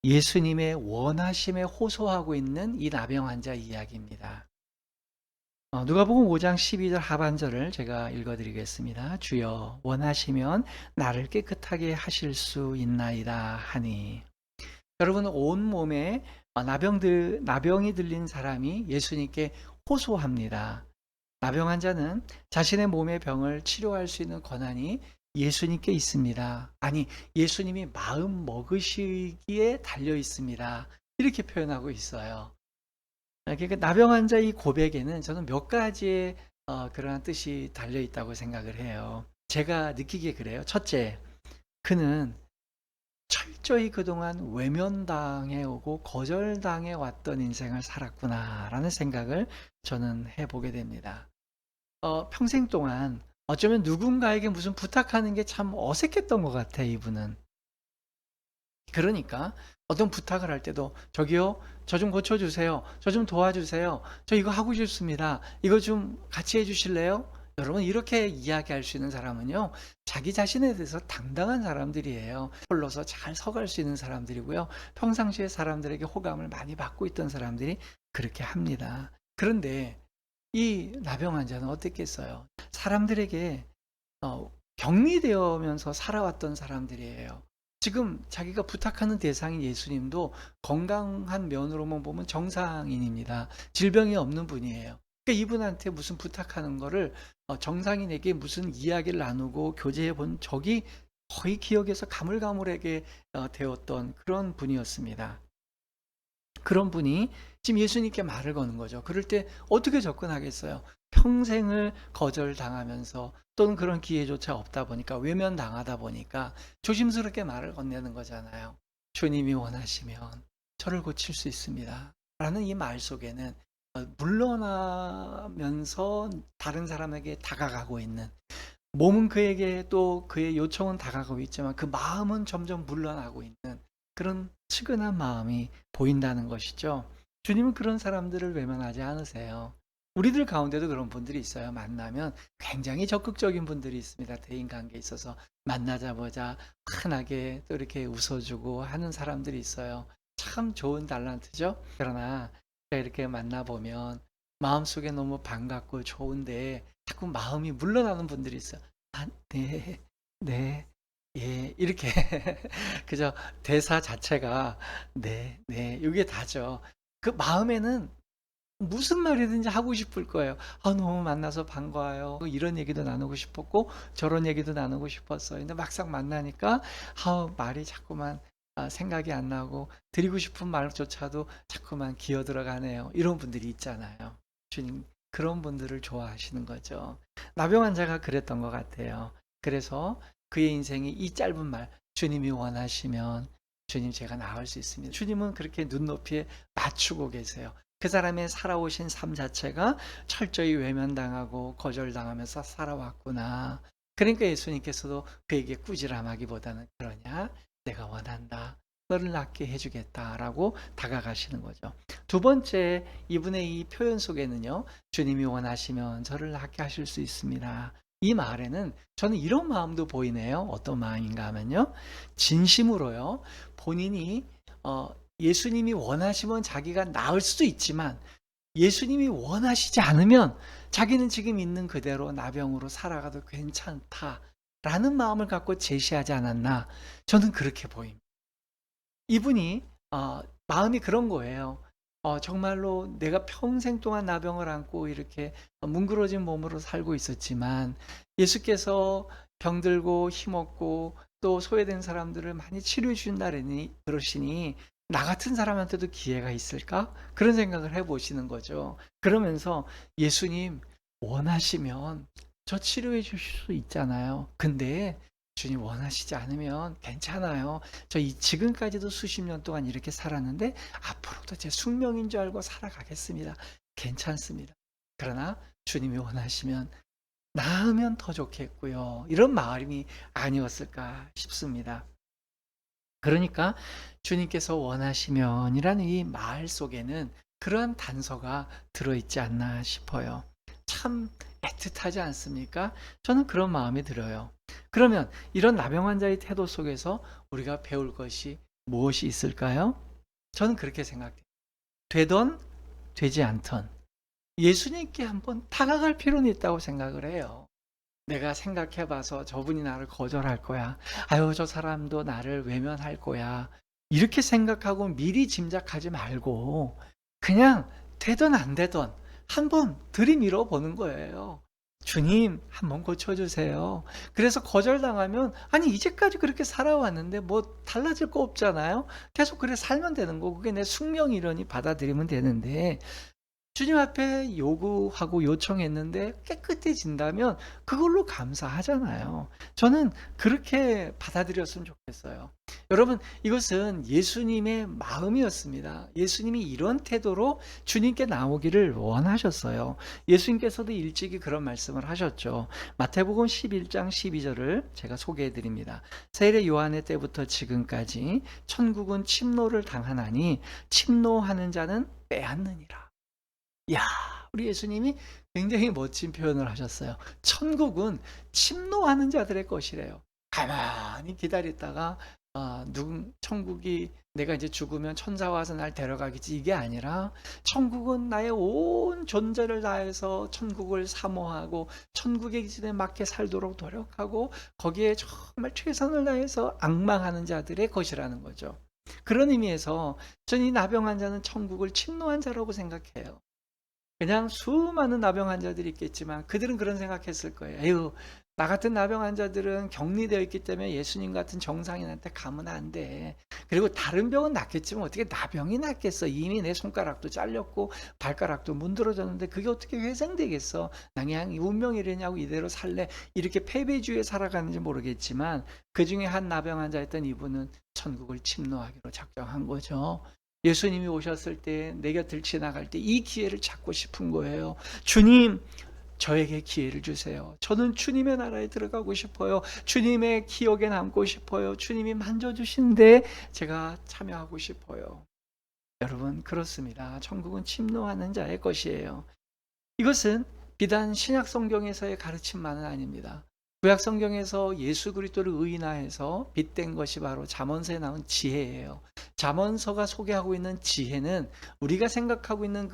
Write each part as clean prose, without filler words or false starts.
예수님의 원하심에 호소하고 있는 이 나병 환자 이야기입니다. 누가복음 5장 12절 하반절을 제가 읽어 드리겠습니다. 주여 원하시면 나를 깨끗하게 하실 수 있나이다 하니. 여러분, 온몸에 나병이 들린 사람이 예수님께 호소합니다. 나병 환자는 자신의 몸의 병을 치료할 수 있는 권한이 예수님께 있습니다. 아니, 예수님이 마음 먹으시기에 달려 있습니다. 이렇게 표현하고 있어요. 그러니까 나병 환자 이 고백에는 저는 몇 가지의 그러한 뜻이 달려 있다고 생각을 해요. 제가 느끼기에 그래요. 첫째, 그는 철저히 그동안 외면당해 오고 거절당해 왔던 인생을 살았구나라는 생각을 저는 해보게 됩니다. 평생 동안 어쩌면 누군가에게 무슨 부탁하는 게 참 어색했던 것 같아, 이분은. 그러니까 어떤 부탁을 할 때도 "저기요. 저 좀 고쳐 주세요. 저 좀 도와주세요. 저 이거 하고 싶습니다. 이거 좀 같이 해 주실래요?" 여러분, 이렇게 이야기할 수 있는 사람은요, 자기 자신에 대해서 당당한 사람들이에요. 홀로서 잘 서갈 수 있는 사람들이고요. 평상시에 사람들에게 호감을 많이 받고 있던 사람들이 그렇게 합니다. 그런데 이 나병 환자는 어땠겠어요? 사람들에게 격리되어면서 살아왔던 사람들이에요. 지금 자기가 부탁하는 대상인 예수님도 건강한 면으로만 보면 정상인입니다. 질병이 없는 분이에요. 그러니까 이분한테 무슨 부탁하는 거를 정상인에게 무슨 이야기를 나누고 교제해 본 적이 거의 기억에서 가물가물하게 되었던 그런 분이었습니다. 그런 분이 지금 예수님께 말을 거는 거죠. 그럴 때 어떻게 접근하겠어요? 평생을 거절당하면서 또는 그런 기회조차 없다 보니까 외면당하다 보니까 조심스럽게 말을 건네는 거잖아요. 주님이 원하시면 저를 고칠 수 있습니다. 라는 이 말 속에는 물러나면서 다른 사람에게 다가가고 있는, 몸은 그에게 또 그의 요청은 다가가고 있지만 그 마음은 점점 물러나고 있는 그런 측은한 마음이 보인다는 것이죠. 주님은 그런 사람들을 외면하지 않으세요. 우리들 가운데도 그런 분들이 있어요. 만나면 굉장히 적극적인 분들이 있습니다. 대인관계에 있어서 만나자마자 환하게 또 이렇게 웃어주고 하는 사람들이 있어요. 참 좋은 달란트죠. 그러나 이렇게 만나보면 마음속에 너무 반갑고 좋은데 자꾸 마음이 물러나는 분들이 있어요. "아 네. 네. 예." 이렇게 그저 대사 자체가 "네. 네." 요게 다죠. 그 마음에는 무슨 말이든지 하고 싶을 거예요. "아 너무 만나서 반가워요. 이런 얘기도 나누고 싶었고 저런 얘기도 나누고 싶었어요." 근데 막상 만나니까 말이 자꾸만 생각이 안 나고 드리고 싶은 말조차도 자꾸만 기어 들어가네요. 이런 분들이 있잖아요. 주님 그런 분들을 좋아하시는 거죠. 나병 환자가 그랬던 것 같아요. 그래서 그의 인생이 이 짧은 말 "주님이 원하시면 주님 제가 나을 수 있습니다." 주님은 그렇게 눈높이에 맞추고 계세요. 그 사람의 살아오신 삶 자체가 철저히 외면당하고 거절당하면서 살아왔구나. 그러니까 예수님께서도 그에게 꾸지람하기보다는 "그러냐? 내가 원한다. 너를 낫게 해 주겠다."라고 다가가시는 거죠. 두 번째, 이분의 이 표현 속에는요. "주님이 원하시면 저를 낫게 하실 수 있습니다." 이 말에는 저는 이런 마음도 보이네요. 어떤 마음인가 하면요. 진심으로요. 본인이 예수님이 원하시면 자기가 나을 수도 있지만 예수님이 원하시지 않으면 자기는 지금 있는 그대로 나병으로 살아가도 괜찮다라는 마음을 갖고 제시하지 않았나, 저는 그렇게 보입니다. 이분이 마음이 그런 거예요. 정말로 내가 평생 동안 나병을 안고 이렇게 뭉그러진 몸으로 살고 있었지만 예수께서 병들고 힘없고 또 소외된 사람들을 많이 치료해 주신다니 그러시니 '나 같은 사람한테도 기회가 있을까?' 그런 생각을 해 보시는 거죠. 그러면서 "예수님 원하시면 저 치료해 주실 수 있잖아요. 근데 주님 원하시지 않으면 괜찮아요. 저 지금까지도 수십 년 동안 이렇게 살았는데 앞으로도 제 숙명인 줄 알고 살아가겠습니다. 괜찮습니다. 그러나 주님이 원하시면 나으면 더 좋겠고요." 이런 마음이 아니었을까 싶습니다. 그러니까 주님께서 원하시면이라는 이 말 속에는 그러한 단서가 들어있지 않나 싶어요. 참 애틋하지 않습니까? 저는 그런 마음이 들어요. 그러면 이런 나병 환자의 태도 속에서 우리가 배울 것이 무엇이 있을까요? 저는 그렇게 생각해요. 되던 되지 않던 예수님께 한번 다가갈 필요는 있다고 생각을 해요. 내가 생각해 봐서 저분이 나를 거절할 거야. 아유, 저 사람도 나를 외면할 거야. 이렇게 생각하고 미리 짐작하지 말고 그냥 되든 안 되든 한번 들이밀어 보는 거예요. 주님, 한번 고쳐주세요. 그래서 거절당하면, 아니, 이제까지 그렇게 살아왔는데 뭐 달라질 거 없잖아요. 계속 그래 살면 되는 거고, 그게 내 숙명이려니 받아들이면 되는데, 주님 앞에 요구하고 요청했는데 깨끗해진다면 그걸로 감사하잖아요. 저는 그렇게 받아들였으면 좋겠어요. 여러분, 이것은 예수님의 마음이었습니다. 예수님이 이런 태도로 주님께 나오기를 원하셨어요. 예수님께서도 일찍이 그런 말씀을 하셨죠. 마태복음 11장 12절을 제가 소개해 드립니다. 세례 요한의 때부터 지금까지 천국은 침노를 당하나니 침노하는 자는 빼앗느니라. 야, 우리 예수님이 굉장히 멋진 표현을 하셨어요. 천국은 침노하는 자들의 것이래요. 가만히 기다렸다가 천국이 내가 이제 죽으면 천사 와서 날 데려가겠지, 이게 아니라 천국은 나의 온 존재를 다해서 천국을 사모하고 천국의 기준에 맞게 살도록 노력하고 거기에 정말 최선을 다해서 앙망하는 자들의 것이라는 거죠. 그런 의미에서 저는 이 나병 환자는 천국을 침노한 자라고 생각해요. 그냥 수많은 나병 환자들이 있겠지만 그들은 그런 생각했을 거예요. 에휴, 나 같은 나병 환자들은 격리되어 있기 때문에 예수님 같은 정상인한테 가면 안 돼. 그리고 다른 병은 낫겠지만 어떻게 나병이 낫겠어. 이미 내 손가락도 잘렸고 발가락도 문드러졌는데 그게 어떻게 회생되겠어. 나 그냥 운명이래냐고 이대로 살래. 이렇게 패배주의에 살아가는지 모르겠지만 그중에 한 나병 환자였던 이분은 천국을 침노하기로 작정한 거죠. 예수님이 오셨을 때 내 곁을 지나갈 때 이 기회를 찾고 싶은 거예요. 주님, 저에게 기회를 주세요. 저는 주님의 나라에 들어가고 싶어요. 주님의 기억에 남고 싶어요. 주님이 만져주신데 제가 참여하고 싶어요. 여러분, 그렇습니다. 천국은 침노하는 자의 것이에요. 이것은 비단 신약 성경에서의 가르침만은 아닙니다. 구약 성경에서 예수 그리스도를 의인화해서 빗댄 것이 바로 잠언서에 나온 지혜예요. 잠언서가 소개하고 있는 지혜는 우리가 생각하고 있는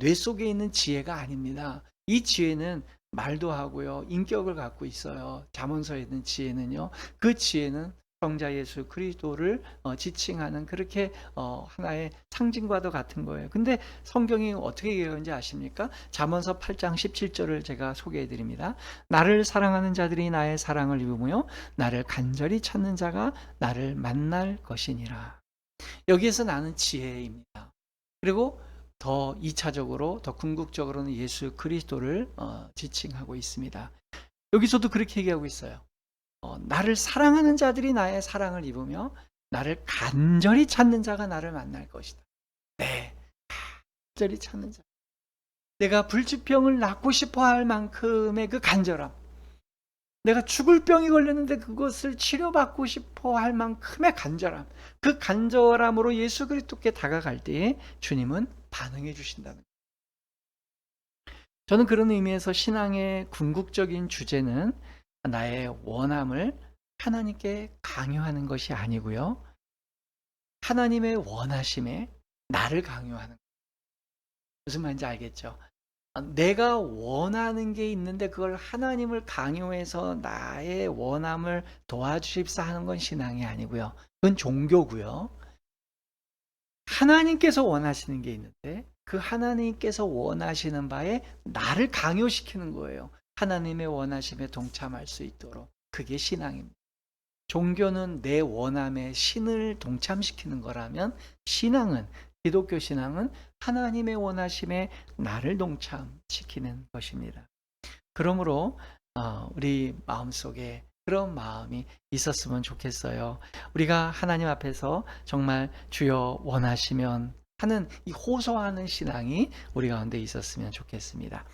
뇌 속에 있는 지혜가 아닙니다. 이 지혜는 말도 하고요, 인격을 갖고 있어요. 잠언서에 있는 지혜는요. 그 지혜는 성자 예수 그리스도를 지칭하는 그렇게 하나의 상징과도 같은 거예요. 근데 성경이 어떻게 얘기하는지 아십니까? 잠언서 8장 17절을 제가 소개해 드립니다. 나를 사랑하는 자들이 나의 사랑을 입으며 나를 간절히 찾는 자가 나를 만날 것이니라. 여기에서 나는 지혜입니다. 그리고 더 2차적으로 더 궁극적으로는 예수 그리스도를 지칭하고 있습니다. 여기서도 그렇게 얘기하고 있어요. 나를 사랑하는 자들이 나의 사랑을 입으며 나를 간절히 찾는 자가 나를 만날 것이다. 네, 간절히 찾는 자. 내가 불치병을 낫고 싶어 할 만큼의 그 간절함, 내가 죽을 병이 걸렸는데 그것을 치료받고 싶어 할 만큼의 간절함, 그 간절함으로 예수 그리스도께 다가갈 때에 주님은 반응해 주신다는 거예요. 저는 그런 의미에서 신앙의 궁극적인 주제는 나의 원함을 하나님께 강요하는 것이 아니고요, 하나님의 원하심에 나를 강요하는 거예요. 무슨 말인지 알겠죠? 내가 원하는 게 있는데 그걸 하나님을 강요해서 나의 원함을 도와주십사 하는 건 신앙이 아니고요. 그건 종교고요. 하나님께서 원하시는 게 있는데 그 하나님께서 원하시는 바에 나를 강요시키는 거예요. 하나님의 원하심에 동참할 수 있도록. 그게 신앙입니다. 종교는 내 원함에 신을 동참시키는 거라면 신앙은, 기독교 신앙은 하나님의 원하심에 나를 동참시키는 것입니다. 그러므로 우리 마음속에 그런 마음이 있었으면 좋겠어요. 우리가 하나님 앞에서 정말 주여 원하시면 하는 이 호소하는 신앙이 우리 가운데 있었으면 좋겠습니다.